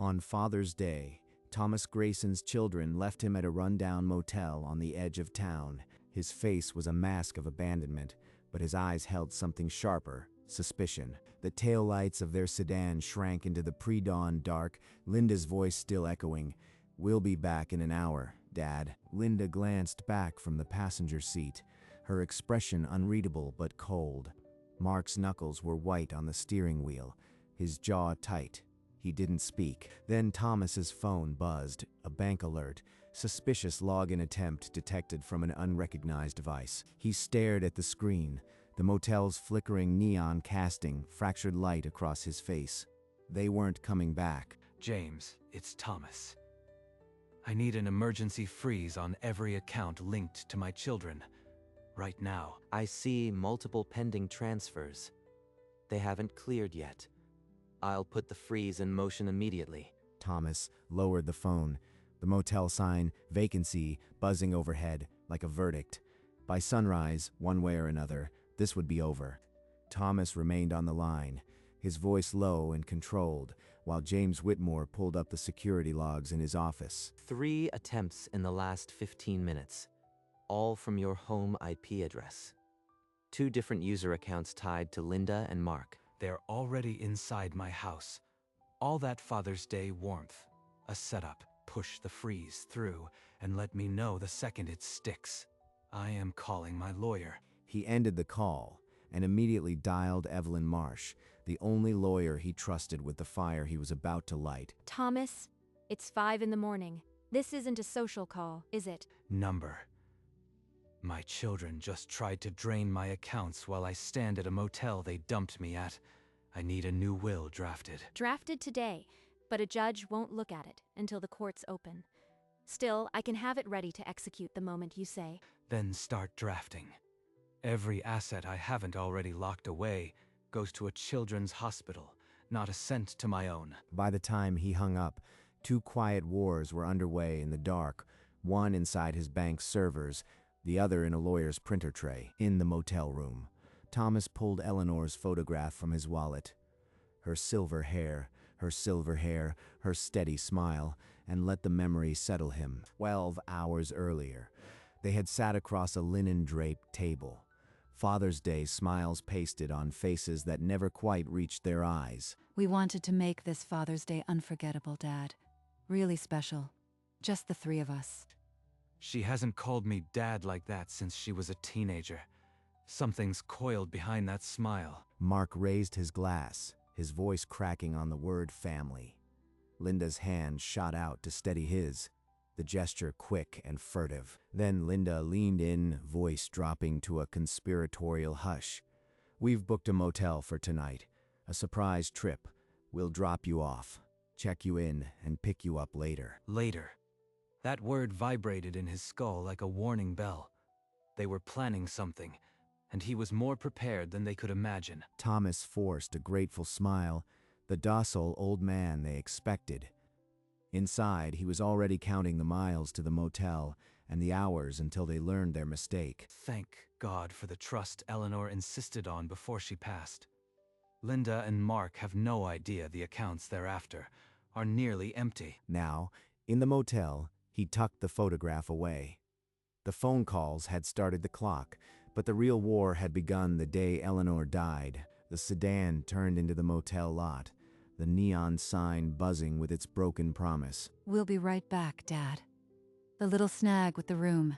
On Father's Day, Thomas Grayson's children left him at a rundown motel on the edge of town. His face was a mask of abandonment, but his eyes held something sharper: suspicion. The taillights of their sedan shrank into the pre-dawn dark, Linda's voice still echoing. "We'll be back in an hour, Dad." Linda glanced back from the passenger seat, her expression unreadable but cold. Mark's knuckles were white on the steering wheel, his jaw tight. He didn't speak. Then Thomas's phone buzzed, a bank alert, suspicious login attempt detected from an unrecognized device. He stared at the screen, the motel's flickering neon casting fractured light across his face. They weren't coming back. James, it's Thomas. I need an emergency freeze on every account linked to my children. Right now. I see multiple pending transfers. They haven't cleared yet. I'll put the freeze in motion immediately. Thomas lowered the phone, the motel sign, vacancy, buzzing overhead like a verdict. By sunrise, one way or another, this would be over. Thomas remained on the line, his voice low and controlled, while James Whitmore pulled up the security logs in his office. 3 attempts in the last 15 minutes, all from your home IP address. 2 different user accounts tied to Linda and Mark. They're already inside my house. All that Father's Day warmth. A setup. Push the freeze through and let me know the second it sticks. I am calling my lawyer. He ended the call and immediately dialed Evelyn Marsh, the only lawyer he trusted with the fire he was about to light. Thomas, it's 5 in the morning. This isn't a social call, is it? Number. My children just tried to drain my accounts while I stand at a motel they dumped me at. I need a new will drafted. Drafted today, but a judge won't look at it until the courts open. Still, I can have it ready to execute the moment you say. Then start drafting. Every asset I haven't already locked away goes to a children's hospital, not a cent to my own. By the time he hung up, 2 quiet wars were underway in the dark, one inside his bank's servers, the other in a lawyer's printer tray. In the motel room, Thomas pulled Eleanor's photograph from his wallet. Her silver hair, her steady smile, and let the memory settle him. 12 hours earlier, they had sat across a linen-draped table. Father's Day smiles pasted on faces that never quite reached their eyes. We wanted to make this Father's Day unforgettable, Dad. Really special. Just the 3 of us. She hasn't called me Dad like that since she was a teenager. Something's coiled behind that smile. Mark raised his glass, his voice cracking on the word family. Linda's hand shot out to steady his, the gesture quick and furtive. Then Linda leaned in, voice dropping to a conspiratorial hush. "We've booked a motel for tonight. A surprise trip. We'll drop you off, check you in, and pick you up later." Later. That word vibrated in his skull like a warning bell. They were planning something, and he was more prepared than they could imagine. Thomas forced a grateful smile, the docile old man they expected. Inside, he was already counting the miles to the motel and the hours until they learned their mistake. Thank God for the trust Eleanor insisted on before she passed. Linda and Mark have no idea the accounts thereafter are nearly empty. Now, in the motel, he tucked the photograph away. The phone calls had started the clock, but the real war had begun the day Eleanor died. The sedan turned into the motel lot, the neon sign buzzing with its broken promise. We'll be right back, Dad. The little snag with the room.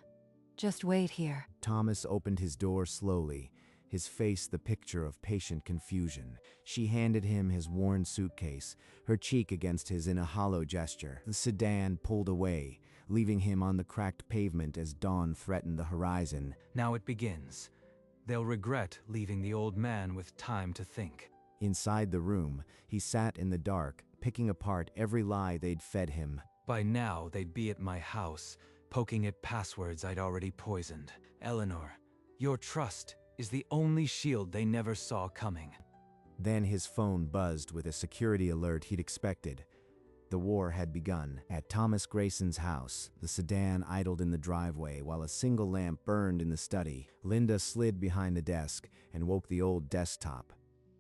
Just wait here. Thomas opened his door slowly, his face the picture of patient confusion. She handed him his worn suitcase, her cheek against his in a hollow gesture. The sedan pulled away, leaving him on the cracked pavement as dawn threatened the horizon. Now it begins. They'll regret leaving the old man with time to think. Inside the room, he sat in the dark, picking apart every lie they'd fed him. By now, they'd be at my house, poking at passwords I'd already poisoned. Eleanor, your trust is the only shield they never saw coming. Then his phone buzzed with a security alert he'd expected. The war had begun. At Thomas Grayson's house, the sedan idled in the driveway while a single lamp burned in the study. Linda slid behind the desk and woke the old desktop.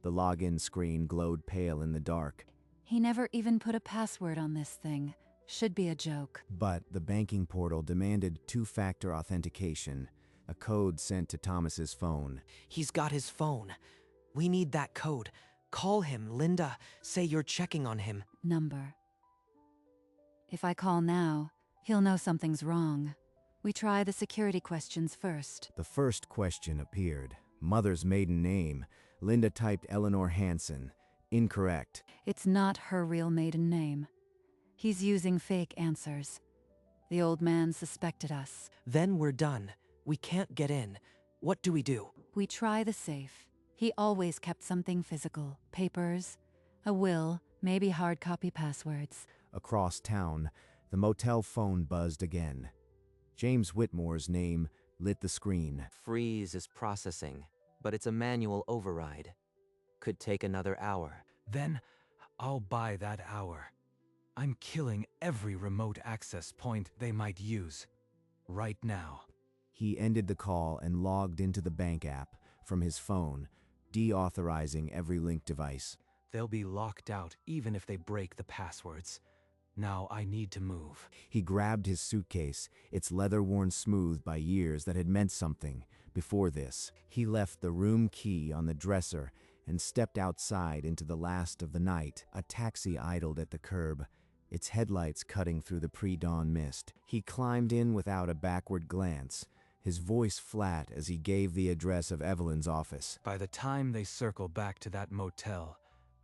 The login screen glowed pale in the dark. He never even put a password on this thing. Should be a joke. But the banking portal demanded two-factor authentication, a code sent to Thomas's phone. He's got his phone. We need that code. Call him, Linda. Say you're checking on him. Number. If I call now, he'll know something's wrong. We try the security questions first. The first question appeared. Mother's maiden name. Linda typed Eleanor Hansen. Incorrect. It's not her real maiden name. He's using fake answers. The old man suspected us. Then we're done. We can't get in. What do we do? We try the safe. He always kept something physical. Papers, a will, maybe hard copy passwords. Across town, the motel phone buzzed again. James Whitmore's name lit the screen. Freeze is processing, but it's a manual override. Could take another hour. Then I'll buy that hour. I'm killing every remote access point they might use. Right now. He ended the call and logged into the bank app from his phone, deauthorizing every linked device. They'll be locked out even if they break the passwords. Now I need to move. He grabbed his suitcase, its leather worn smooth by years that had meant something. Before this, he left the room key on the dresser and stepped outside into the last of the night. A taxi idled at the curb, its headlights cutting through the pre-dawn mist. He climbed in without a backward glance, his voice flat as he gave the address of Evelyn's office. By the time they circle back to that motel,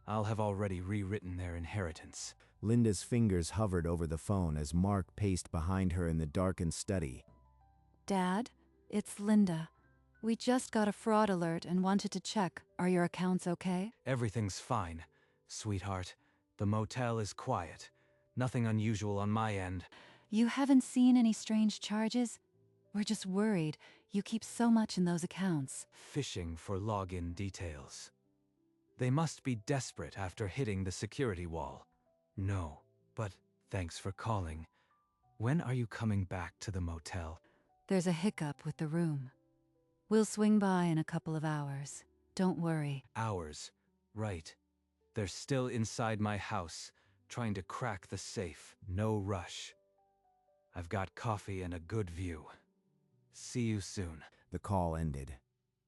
I'll have already rewritten their inheritance. Linda's fingers hovered over the phone as Mark paced behind her in the darkened study. Dad, it's Linda. We just got a fraud alert and wanted to check. Are your accounts okay? Everything's fine, sweetheart. The motel is quiet. Nothing unusual on my end. You haven't seen any strange charges? We're just worried. You keep so much in those accounts. Fishing for login details. They must be desperate after hitting the security wall. No, but thanks for calling. When are you coming back to the motel? There's a hiccup with the room. We'll swing by in a couple of hours. Don't worry. Hours. Right. They're still inside my house, trying to crack the safe. No rush. I've got coffee and a good view. See you soon. The call ended.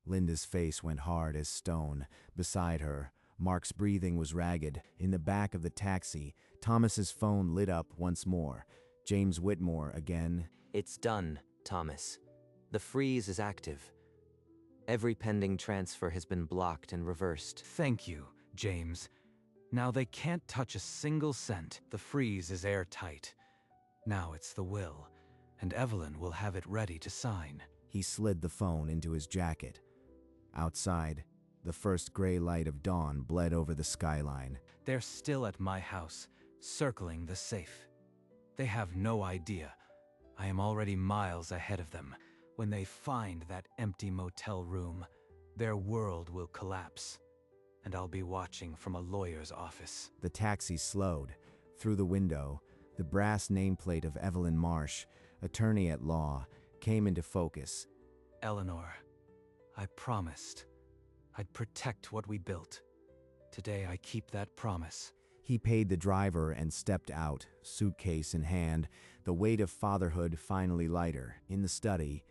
Linda's face went hard as stone. Beside her, Mark's breathing was ragged. In the back of the taxi, Thomas's phone lit up once more. James Whitmore again. It's done, Thomas. The freeze is active. Every pending transfer has been blocked and reversed. Thank you, James. Now they can't touch a single cent. The freeze is airtight. Now it's the will, and Evelyn will have it ready to sign. He slid the phone into his jacket. Outside, the first gray light of dawn bled over the skyline. They're still at my house, circling the safe. They have no idea. I am already miles ahead of them. When they find that empty motel room, their world will collapse, and I'll be watching from a lawyer's office. The taxi slowed. Through the window, the brass nameplate of Evelyn Marsh, attorney at law, came into focus. Eleanor, I promised I'd protect what we built. Today I keep that promise. He paid the driver and stepped out, suitcase in hand, the weight of fatherhood finally lighter. In the study,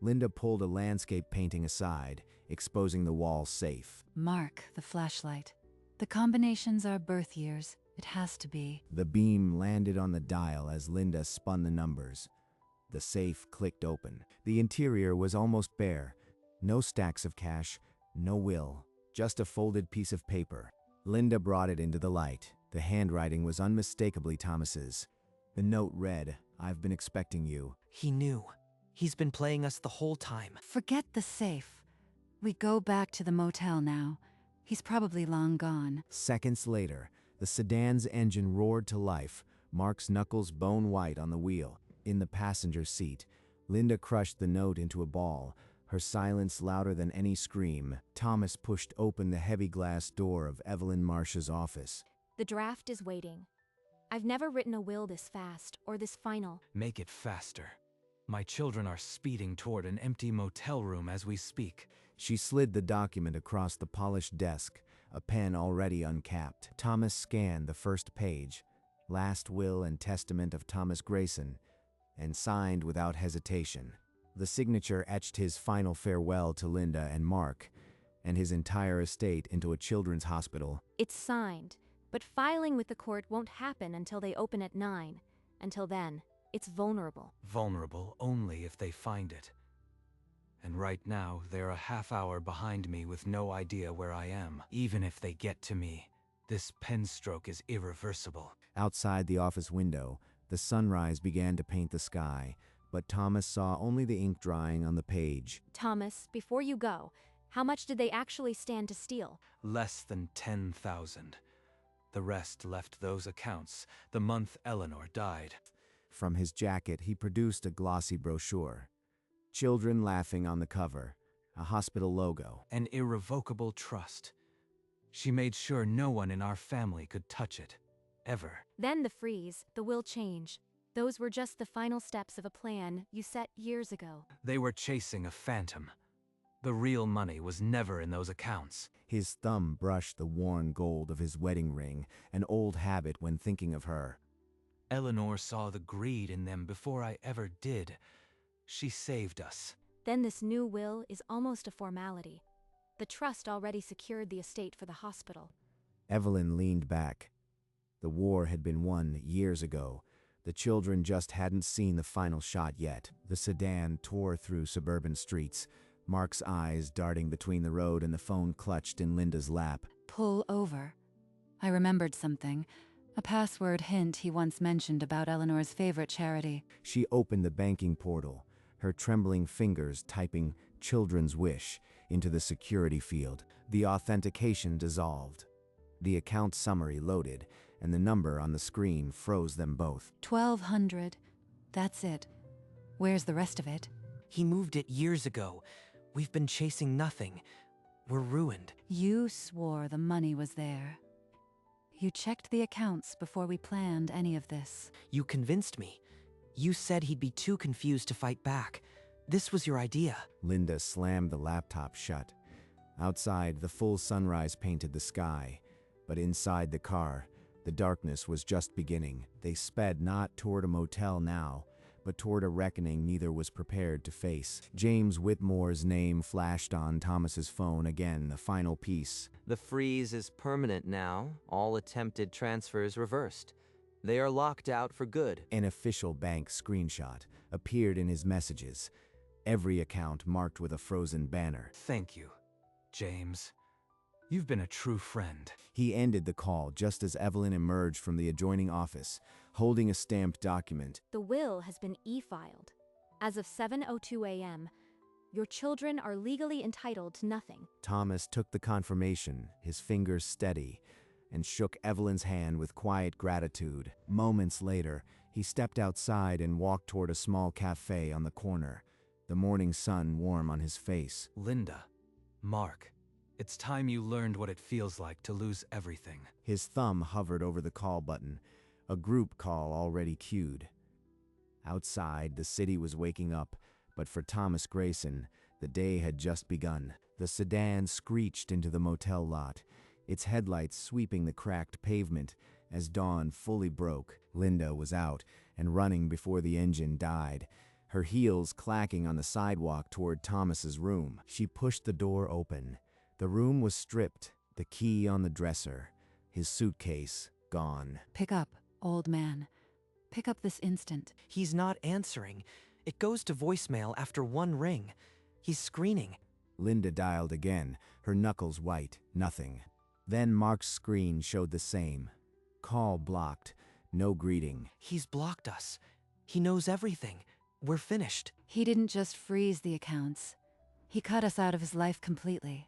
Linda pulled a landscape painting aside, exposing the wall safe. Mark, the flashlight. The combinations are birth years. It has to be. The beam landed on the dial as Linda spun the numbers. The safe clicked open. The interior was almost bare. No stacks of cash, no will, just a folded piece of paper. Linda brought it into the light. The handwriting was unmistakably Thomas's. The note read, "I've been expecting you." He knew. He's been playing us the whole time. Forget the safe. We go back to the motel now. He's probably long gone. Seconds later, the sedan's engine roared to life, Mark's knuckles bone white on the wheel. In the passenger seat, Linda crushed the note into a ball, her silence louder than any scream. Thomas pushed open the heavy glass door of Evelyn Marsh's office. The draft is waiting. I've never written a will this fast or this final. Make it faster. My children are speeding toward an empty motel room as we speak. She slid the document across the polished desk, a pen already uncapped. Thomas scanned the first page, Last Will and Testament of Thomas Grayson, and signed without hesitation. The signature etched his final farewell to Linda and Mark, and his entire estate into a children's hospital. It's signed, but filing with the court won't happen until they open at 9. Until then, it's vulnerable. Vulnerable only if they find it. And right now, they're a half hour behind me with no idea where I am. Even if they get to me, this pen stroke is irreversible. Outside the office window, the sunrise began to paint the sky, but Thomas saw only the ink drying on the page. Thomas, before you go, how much did they actually stand to steal? Less than 10,000. The rest left those accounts the month Eleanor died. From his jacket, he produced a glossy brochure. Children laughing on the cover, a hospital logo. An irrevocable trust. She made sure no one in our family could touch it. Ever. Then the freeze, the will change. Those were just the final steps of a plan you set years ago. They were chasing a phantom. The real money was never in those accounts. His thumb brushed the worn gold of his wedding ring, an old habit when thinking of her. Eleanor saw the greed in them before I ever did. She saved us. Then this new will is almost a formality. The trust already secured the estate for the hospital. Evelyn leaned back. The war had been won years ago. The children just hadn't seen the final shot yet. The sedan tore through suburban streets, Mark's eyes darting between the road and the phone clutched in Linda's lap. Pull over. I remembered something. A password hint he once mentioned about Eleanor's favorite charity. She opened the banking portal, her trembling fingers typing "Children's Wish" into the security field. The authentication dissolved. The account summary loaded, and the number on the screen froze them both. 1,200. That's it. Where's the rest of it? He moved it years ago. We've been chasing nothing. We're ruined. You swore the money was there. You checked the accounts before we planned any of this. You convinced me. You said he'd be too confused to fight back. This was your idea. Linda slammed the laptop shut. Outside, the full sunrise painted the sky, but inside the car, the darkness was just beginning. They sped not toward a motel now, but toward a reckoning neither was prepared to face. James Whitmore's name flashed on Thomas's phone again, the final piece. The freeze is permanent now, all attempted transfers reversed. They are locked out for good. An official bank screenshot appeared in his messages, every account marked with a frozen banner. Thank you, James. You've been a true friend. He ended the call just as Evelyn emerged from the adjoining office, holding a stamped document. The will has been e-filed. As of 7:02 a.m., your children are legally entitled to nothing. Thomas took the confirmation, his fingers steady, and shook Evelyn's hand with quiet gratitude. Moments later, he stepped outside and walked toward a small cafe on the corner, the morning sun warm on his face. Linda, Mark, it's time you learned what it feels like to lose everything. His thumb hovered over the call button, a group call already queued. Outside, the city was waking up, but for Thomas Grayson, the day had just begun. The sedan screeched into the motel lot, its headlights sweeping the cracked pavement as dawn fully broke. Linda was out and running before the engine died, her heels clacking on the sidewalk toward Thomas's room. She pushed the door open. The room was stripped, the key on the dresser, his suitcase gone. Pick up, old man. Pick up this instant. He's not answering. It goes to voicemail after one ring. He's screening. Linda dialed again, her knuckles white. Nothing. Then Mark's screen showed the same. Call blocked. No greeting. He's blocked us. He knows everything. We're finished. He didn't just freeze the accounts. He cut us out of his life completely.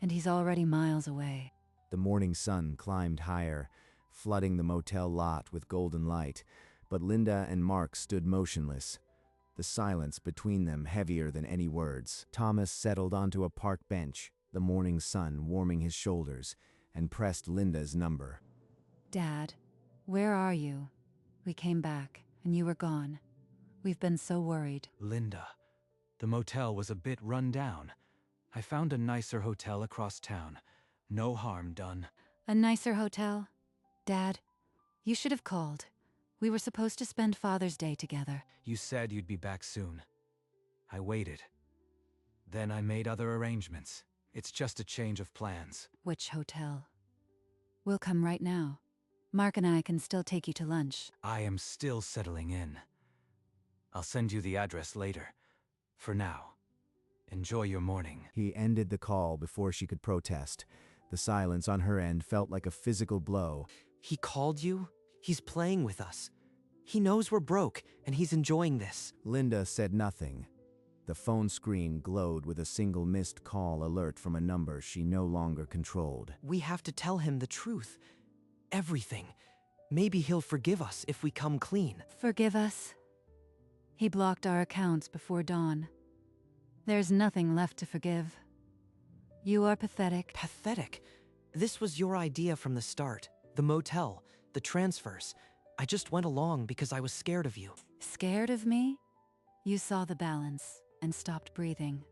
And he's already miles away. The morning sun climbed higher, flooding the motel lot with golden light, but Linda and Mark stood motionless, the silence between them heavier than any words. Thomas settled onto a park bench, the morning sun warming his shoulders, and pressed Linda's number. Dad, where are you? We came back, and you were gone. We've been so worried. Linda, the motel was a bit run down. I found a nicer hotel across town. No harm done. A nicer hotel? Dad, you should have called. We were supposed to spend Father's Day together. You said you'd be back soon. I waited. Then I made other arrangements. It's just a change of plans. Which hotel? We'll come right now. Mark and I can still take you to lunch. I am still settling in. I'll send you the address later. For now, enjoy your morning. He ended the call before she could protest. The silence on her end felt like a physical blow. He called you? He's playing with us. He knows we're broke, and he's enjoying this. Linda said nothing. The phone screen glowed with a single missed call alert from a number she no longer controlled. We have to tell him the truth. Everything. Maybe he'll forgive us if we come clean. Forgive us? He blocked our accounts before dawn. There's nothing left to forgive. You are pathetic. Pathetic. This was your idea from the start. The motel, the transfers. I just went along because I was scared of you. Scared of me? You saw the balance and stopped breathing.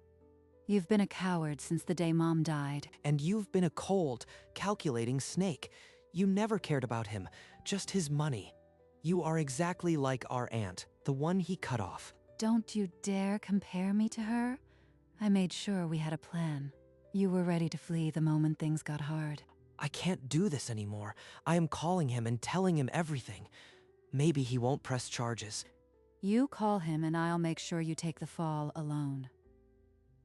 You've been a coward since the day Mom died. And you've been a cold, calculating snake. You never cared about him, just his money. You are exactly like our aunt, the one he cut off. Don't you dare compare me to her. I made sure we had a plan. You were ready to flee the moment things got hard. I can't do this anymore. I am calling him and telling him everything. Maybe he won't press charges. You call him and I'll make sure you take the fall alone.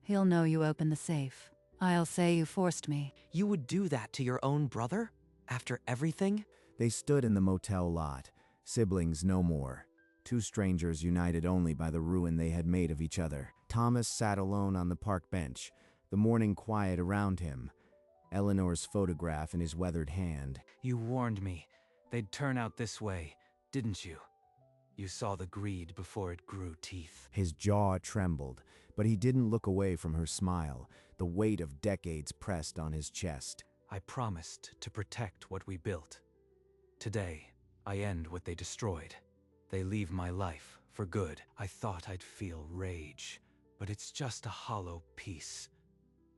He'll know you opened the safe. I'll say you forced me. You would do that to your own brother? After everything? They stood in the motel lot, siblings no more. Two strangers united only by the ruin they had made of each other. Thomas sat alone on the park bench, the morning quiet around him, Eleanor's photograph in his weathered hand. You warned me they'd turn out this way, didn't you? You saw the greed before it grew teeth. His jaw trembled, but he didn't look away from her smile, the weight of decades pressed on his chest. I promised to protect what we built. Today, I end what they destroyed. They leave my life for good. I thought I'd feel rage, but it's just a hollow peace.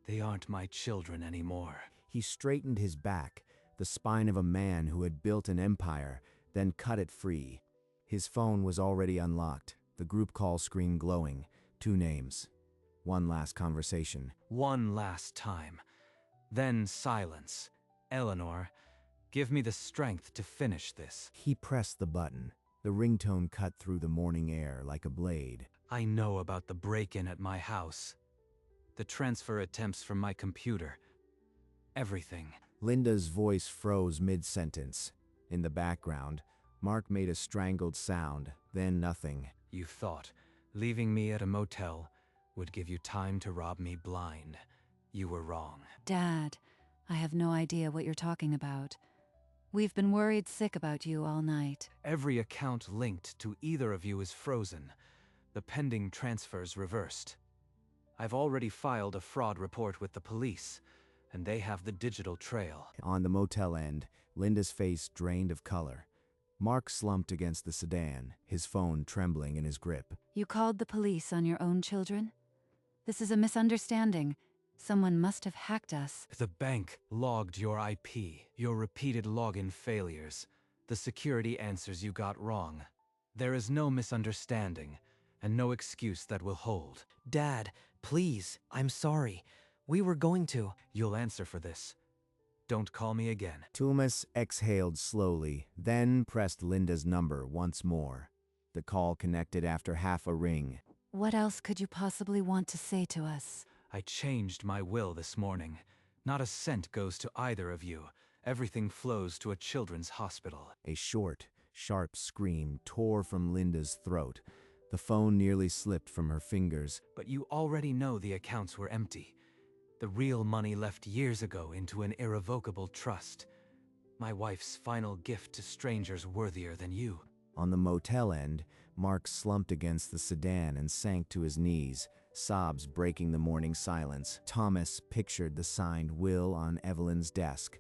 They aren't my children anymore. He straightened his back, the spine of a man who had built an empire, then cut it free. His phone was already unlocked, the group call screen glowing. 2 names. One last conversation. One last time. Then silence. Eleanor, give me the strength to finish this. He pressed the button. The ringtone cut through the morning air like a blade. I know about the break-in at my house. The transfer attempts from my computer. Everything. Linda's voice froze mid-sentence. In the background, Mark made a strangled sound, then nothing. You thought leaving me at a motel would give you time to rob me blind. You were wrong. Dad, I have no idea what you're talking about. We've been worried sick about you all night. Every account linked to either of you is frozen. The pending transfers reversed. I've already filed a fraud report with the police, and they have the digital trail. On the motel end, Linda's face drained of color. Mark slumped against the sedan, his phone trembling in his grip. You called the police on your own children? This is a misunderstanding. Someone must have hacked us. The bank logged your IP, your repeated login failures, the security answers you got wrong. There is no misunderstanding, and no excuse that will hold. Dad, please, I'm sorry. We were going to. You'll answer for this. Don't call me again. Thomas exhaled slowly, then pressed Linda's number once more. The call connected after half a ring. What else could you possibly want to say to us? I changed my will this morning. Not a cent goes to either of you. Everything flows to a children's hospital. A short, sharp scream tore from Linda's throat. The phone nearly slipped from her fingers. But you already know the accounts were empty. The real money left years ago into an irrevocable trust. My wife's final gift to strangers worthier than you. On the motel end, Mark slumped against the sedan and sank to his knees, sobs breaking the morning silence. Thomas pictured the signed will on Evelyn's desk.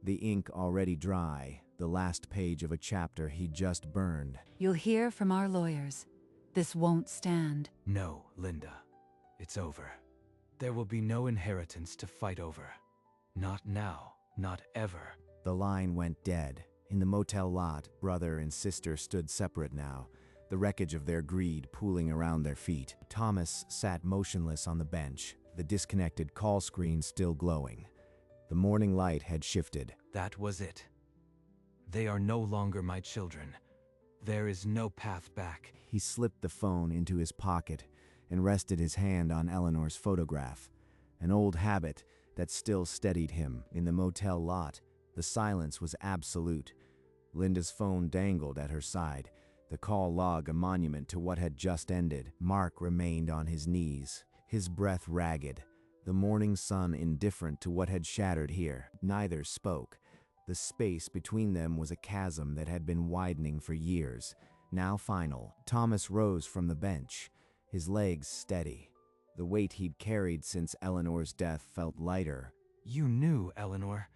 The ink already dry, the last page of a chapter he'd just burned. You'll hear from our lawyers. This won't stand. No, Linda. It's over. There will be no inheritance to fight over. Not now, not ever. The line went dead. In the motel lot, brother and sister stood separate now, the wreckage of their greed pooling around their feet. Thomas sat motionless on the bench, the disconnected call screen still glowing. The morning light had shifted. That was it. They are no longer my children. There is no path back. He slipped the phone into his pocket and rested his hand on Eleanor's photograph, an old habit that still steadied him. In the motel lot, the silence was absolute. Linda's phone dangled at her side, the call log a monument to what had just ended. Mark remained on his knees, his breath ragged, the morning sun indifferent to what had shattered here. Neither spoke. The space between them was a chasm that had been widening for years, now final. Thomas rose from the bench, his legs steady. The weight he'd carried since Eleanor's death felt lighter. You knew, Eleanor.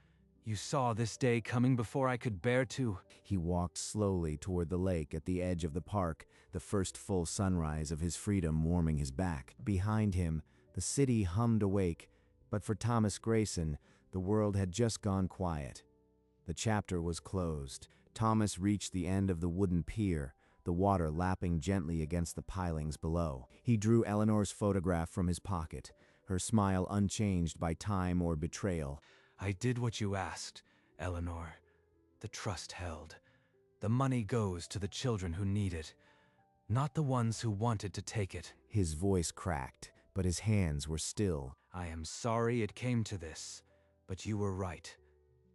You saw this day coming before I could bear to. He walked slowly toward the lake at the edge of the park, the first full sunrise of his freedom warming his back. Behind him, the city hummed awake, but for Thomas Grayson, the world had just gone quiet. The chapter was closed. Thomas reached the end of the wooden pier, the water lapping gently against the pilings below. He drew Eleanor's photograph from his pocket, her smile unchanged by time or betrayal. I did what you asked, Eleanor. The trust held. The money goes to the children who need it, not the ones who wanted to take it. His voice cracked, but his hands were still. I am sorry it came to this, but you were right.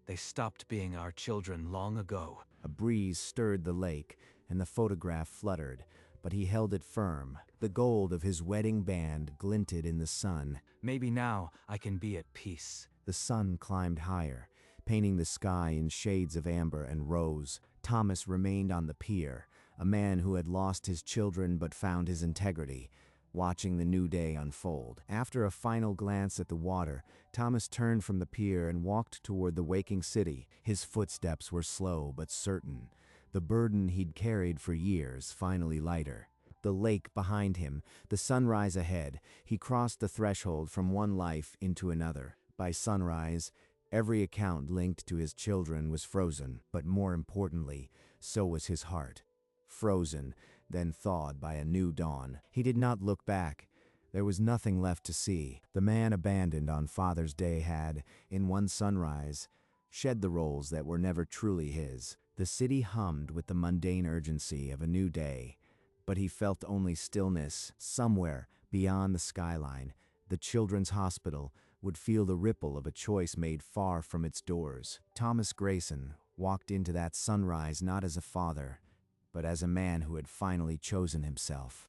They stopped being our children long ago. A breeze stirred the lake, and the photograph fluttered, but he held it firm. The gold of his wedding band glinted in the sun. Maybe now I can be at peace. The sun climbed higher, painting the sky in shades of amber and rose. Thomas remained on the pier, a man who had lost his children but found his integrity, watching the new day unfold. After a final glance at the water, Thomas turned from the pier and walked toward the waking city. His footsteps were slow but certain, the burden he'd carried for years finally lighter. The lake behind him, the sunrise ahead, he crossed the threshold from one life into another. By sunrise, every account linked to his children was frozen, but more importantly, so was his heart. Frozen, then thawed by a new dawn. He did not look back. There was nothing left to see. The man abandoned on Father's Day had, in one sunrise, shed the roles that were never truly his. The city hummed with the mundane urgency of a new day, but he felt only stillness. Somewhere beyond the skyline, the children's hospital would feel the ripple of a choice made far from its doors. Thomas Grayson walked into that sunrise not as a father, but as a man who had finally chosen himself.